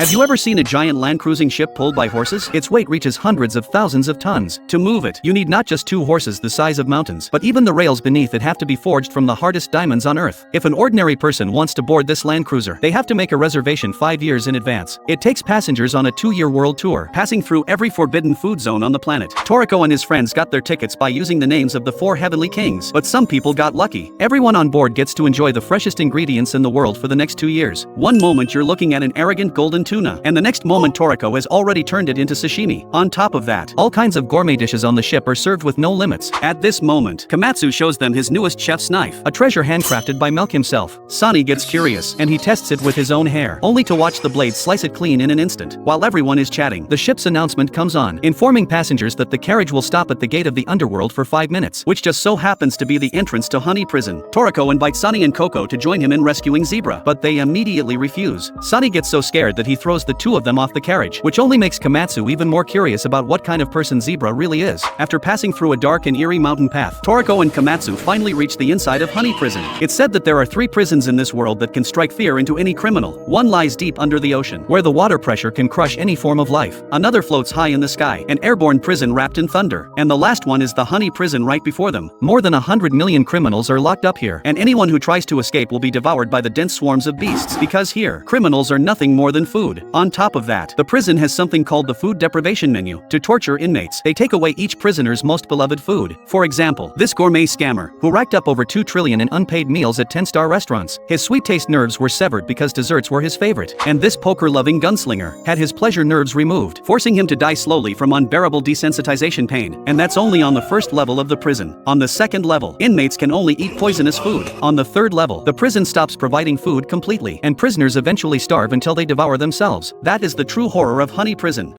Have you ever seen a giant land cruising ship pulled by horses? Its weight reaches hundreds of thousands of tons. To move it, you need not just two horses the size of mountains, but even the rails beneath it have to be forged from the hardest diamonds on Earth. If an ordinary person wants to board this land cruiser, they have to make a reservation 5 years in advance. It takes passengers on a 2-year world tour, passing through every forbidden food zone on the planet. Toriko and his friends got their tickets by using the names of the 4 heavenly kings, but some people got lucky. Everyone on board gets to enjoy the freshest ingredients in the world for the next 2 years. One moment you're looking at an arrogant golden tuna, and the next moment Toriko has already turned it into sashimi. On top of that, all kinds of gourmet dishes on the ship are served with no limits. At this moment, Komatsu shows them his newest chef's knife, a treasure handcrafted by Milk himself. Sonny gets curious, and he tests it with his own hair, only to watch the blade slice it clean in an instant. While everyone is chatting, the ship's announcement comes on, informing passengers that the carriage will stop at the gate of the underworld for 5 minutes, which just so happens to be the entrance to Honey Prison. Toriko invites Sonny and Coco to join him in rescuing Zebra, but they immediately refuse. Sonny gets so scared that he throws the two of them off the carriage, which only makes Komatsu even more curious about what kind of person Zebra really is. After passing through a dark and eerie mountain path, Toriko and Komatsu finally reach the inside of Honey Prison. It's said that there are 3 prisons in this world that can strike fear into any criminal. One lies deep under the ocean, where the water pressure can crush any form of life. Another floats high in the sky, an airborne prison wrapped in thunder. And the last one is the Honey Prison right before them. More than 100 million criminals are locked up here, and anyone who tries to escape will be devoured by the dense swarms of beasts, because here, criminals are nothing more than food. On top of that, the prison has something called the food deprivation menu. To torture inmates, they take away each prisoner's most beloved food. For example, this gourmet scammer, who racked up over 2 trillion in unpaid meals at 10-star restaurants, his sweet taste nerves were severed because desserts were his favorite. And this poker-loving gunslinger had his pleasure nerves removed, forcing him to die slowly from unbearable desensitization pain. And that's only on the first level of the prison. On the second level, inmates can only eat poisonous food. On the third level, the prison stops providing food completely, and prisoners eventually starve until they devour themselves. That is the true horror of Honey Prison.